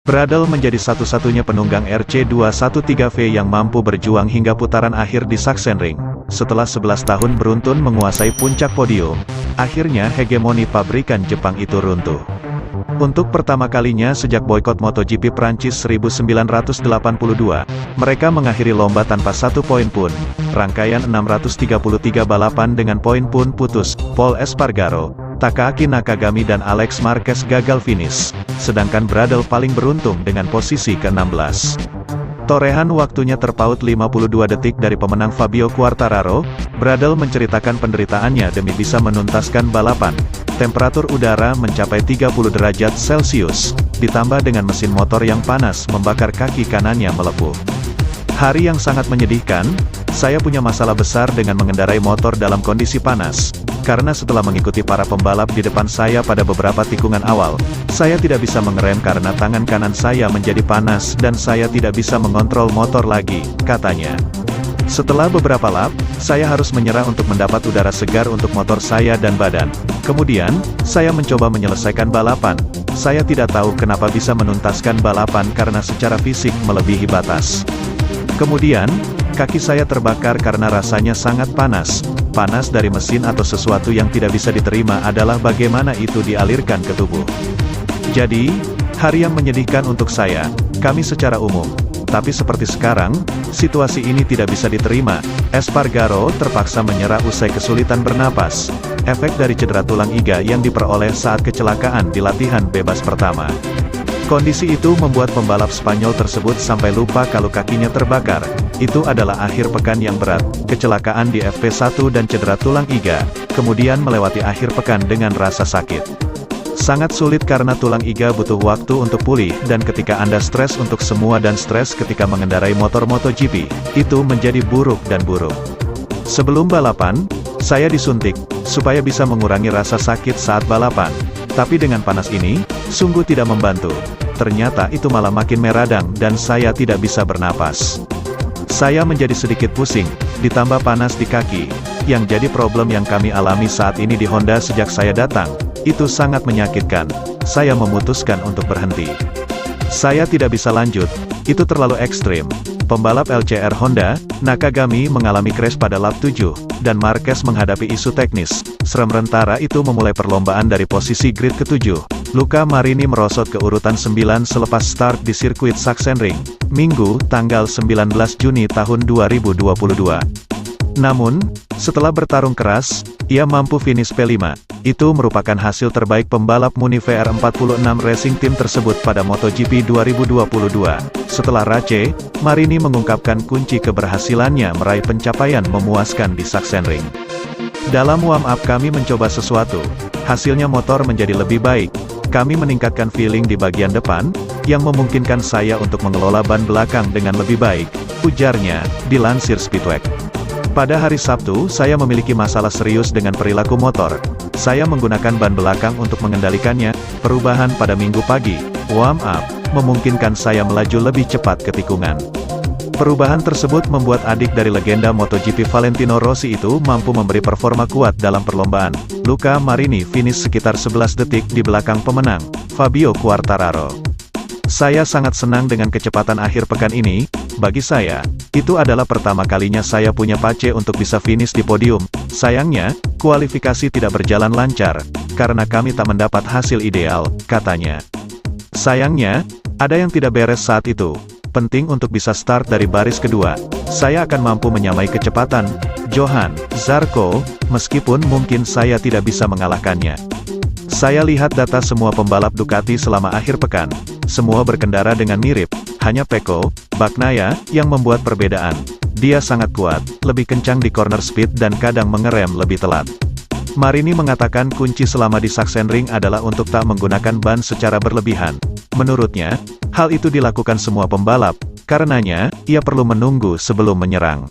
Bradl menjadi satu-satunya penunggang RC213V yang mampu berjuang hingga putaran akhir di Sachsenring. Setelah 11 tahun beruntun menguasai puncak podium, akhirnya hegemoni pabrikan Jepang itu runtuh. Untuk pertama kalinya sejak boikot MotoGP Prancis 1982, mereka mengakhiri lomba tanpa satu poin pun. Rangkaian 633 balapan dengan poin pun putus. Pol Espargaro, Takaaki Nakagami dan Alex Marquez gagal finish, sedangkan Bradl paling beruntung dengan posisi ke-16. Torehan waktunya terpaut 52 detik dari pemenang Fabio Quartararo. Bradl menceritakan penderitaannya demi bisa menuntaskan balapan. Temperatur udara mencapai 30 derajat Celcius, ditambah dengan mesin motor yang panas membakar kaki kanannya melepuh. Hari yang sangat menyedihkan. Saya punya masalah besar dengan mengendarai motor dalam kondisi panas. Karena setelah mengikuti para pembalap di depan saya pada beberapa tikungan awal, saya tidak bisa mengerem karena tangan kanan saya menjadi panas dan saya tidak bisa mengontrol motor lagi, katanya. Setelah beberapa lap, saya harus menyerah untuk mendapat udara segar untuk motor saya dan badan. Kemudian, saya mencoba menyelesaikan balapan. Saya tidak tahu kenapa bisa menuntaskan balapan karena secara fisik melebihi batas. Kemudian, kaki saya terbakar karena rasanya sangat panas. Panas dari mesin atau sesuatu yang tidak bisa diterima adalah bagaimana itu dialirkan ke tubuh. Jadi, hari yang menyedihkan untuk saya, kami secara umum. Tapi seperti sekarang, situasi ini tidak bisa diterima. Espargaro terpaksa menyerah usai kesulitan bernapas. Efek dari cedera tulang iga yang diperoleh saat kecelakaan di latihan bebas pertama. Kondisi itu membuat pembalap Spanyol tersebut sampai lupa kalau kakinya terbakar. Itu adalah akhir pekan yang berat, kecelakaan di FP1 dan cedera tulang iga, kemudian melewati akhir pekan dengan rasa sakit. Sangat sulit karena tulang iga butuh waktu untuk pulih dan ketika Anda stres untuk semua dan stres ketika mengendarai motor MotoGP, itu menjadi buruk dan buruk. Sebelum balapan, saya disuntik, supaya bisa mengurangi rasa sakit saat balapan. Tapi dengan panas ini, sungguh tidak membantu. Ternyata itu malah makin meradang dan saya tidak bisa bernapas. Saya menjadi sedikit pusing, ditambah panas di kaki. Yang jadi problem yang kami alami saat ini di Honda sejak saya datang, itu sangat menyakitkan. Saya memutuskan untuk berhenti. Saya tidak bisa lanjut, itu terlalu ekstrim. Pembalap LCR Honda, Nakagami mengalami crash pada lap 7, dan Marquez menghadapi isu teknis. Sementara itu memulai perlombaan dari posisi grid ke-7. Luca Marini merosot ke urutan 9 selepas start di sirkuit Sachsenring, Minggu, tanggal 19 Juni tahun 2022. Namun, setelah bertarung keras, ia mampu finish P5. Itu merupakan hasil terbaik pembalap Muni VR46 Racing Team tersebut pada MotoGP 2022. Setelah race, Marini mengungkapkan kunci keberhasilannya meraih pencapaian memuaskan di Sachsenring. Dalam warm-up kami mencoba sesuatu. Hasilnya motor menjadi lebih baik. Kami meningkatkan feeling di bagian depan, yang memungkinkan saya untuk mengelola ban belakang dengan lebih baik, ujarnya, dilansir Speedway. Pada hari Sabtu, saya memiliki masalah serius dengan perilaku motor. Saya menggunakan ban belakang untuk mengendalikannya. Perubahan pada Minggu pagi, warm up, memungkinkan saya melaju lebih cepat ke tikungan. Perubahan tersebut membuat adik dari legenda MotoGP Valentino Rossi itu mampu memberi performa kuat dalam perlombaan. Luca Marini finish sekitar 11 detik di belakang pemenang, Fabio Quartararo. Saya sangat senang dengan kecepatan akhir pekan ini. Bagi saya, itu adalah pertama kalinya saya punya pace untuk bisa finish di podium. Sayangnya, kualifikasi tidak berjalan lancar, karena kami tak mendapat hasil ideal, katanya. Sayangnya, ada yang tidak beres saat itu. Penting untuk bisa start dari baris kedua. Saya akan mampu menyamai kecepatan Johan Zarco, meskipun mungkin saya tidak bisa mengalahkannya. Saya lihat data semua pembalap Ducati selama akhir pekan. Semua berkendara dengan mirip, hanya Pecco Bagnaia yang membuat perbedaan. Dia sangat kuat, lebih kencang di corner speed dan kadang mengerem lebih telat. Marini mengatakan kunci selama di Sachsenring adalah untuk tak menggunakan ban secara berlebihan. Menurutnya, hal itu dilakukan semua pembalap, karenanya, ia perlu menunggu sebelum menyerang.